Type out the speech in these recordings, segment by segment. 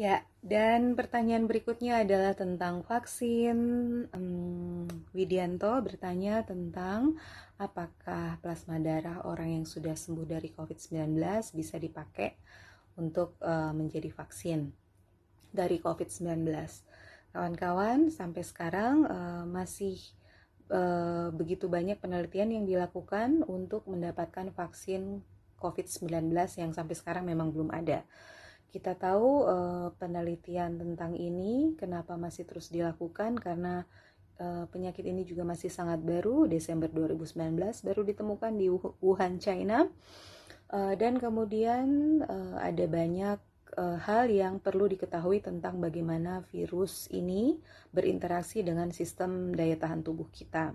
Ya, dan pertanyaan berikutnya adalah tentang vaksin. Widianto bertanya tentang apakah plasma darah orang yang sudah sembuh dari COVID-19 bisa dipakai untuk menjadi vaksin dari COVID-19. Kawan-kawan, sampai sekarang masih begitu banyak penelitian yang dilakukan untuk mendapatkan vaksin COVID-19 yang sampai sekarang memang belum ada. Kita tahu penelitian tentang ini kenapa masih terus dilakukan karena penyakit ini juga masih sangat baru. Desember 2019 baru ditemukan di Wuhan, China. Dan kemudian ada banyak hal yang perlu diketahui tentang bagaimana virus ini berinteraksi dengan sistem daya tahan tubuh kita.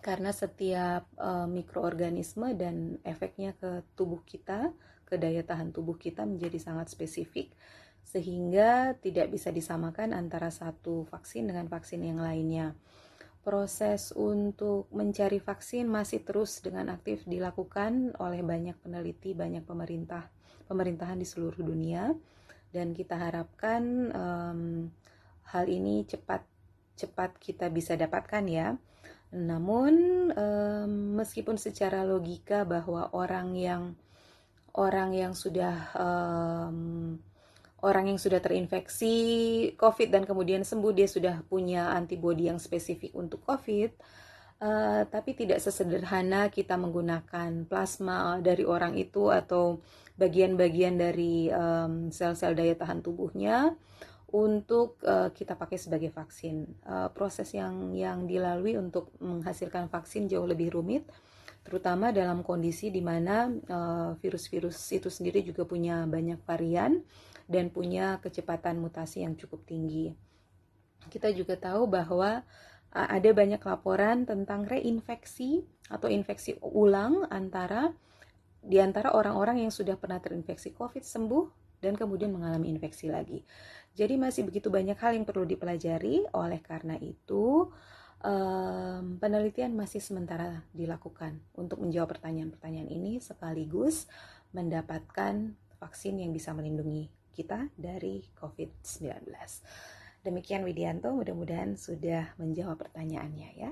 Karena setiap mikroorganisme dan efeknya ke tubuh kita, ke daya tahan tubuh kita menjadi sangat spesifik, sehingga tidak bisa disamakan antara satu vaksin dengan vaksin yang lainnya. Proses untuk mencari vaksin masih terus dengan aktif dilakukan oleh banyak peneliti, banyak pemerintahan di seluruh dunia, dan kita harapkan hal ini cepat kita bisa dapatkan ya. Namun meskipun secara logika bahwa orang yang sudah terinfeksi COVID dan kemudian sembuh, dia sudah punya antibodi yang spesifik untuk COVID, tapi tidak sesederhana kita menggunakan plasma dari orang itu atau bagian-bagian dari sel-sel daya tahan tubuhnya untuk kita pakai sebagai vaksin. Proses yang dilalui untuk menghasilkan vaksin jauh lebih rumit, terutama dalam kondisi di mana virus-virus itu sendiri juga punya banyak varian dan punya kecepatan mutasi yang cukup tinggi. Kita juga tahu bahwa ada banyak laporan tentang reinfeksi atau infeksi ulang di antara orang-orang yang sudah pernah terinfeksi COVID sembuh dan kemudian mengalami infeksi lagi. Jadi masih begitu banyak hal yang perlu dipelajari. Oleh karena itu penelitian masih sementara dilakukan untuk menjawab pertanyaan-pertanyaan ini sekaligus mendapatkan vaksin yang bisa melindungi kita dari COVID-19. Demikian Widianto, mudah-mudahan sudah menjawab pertanyaannya ya.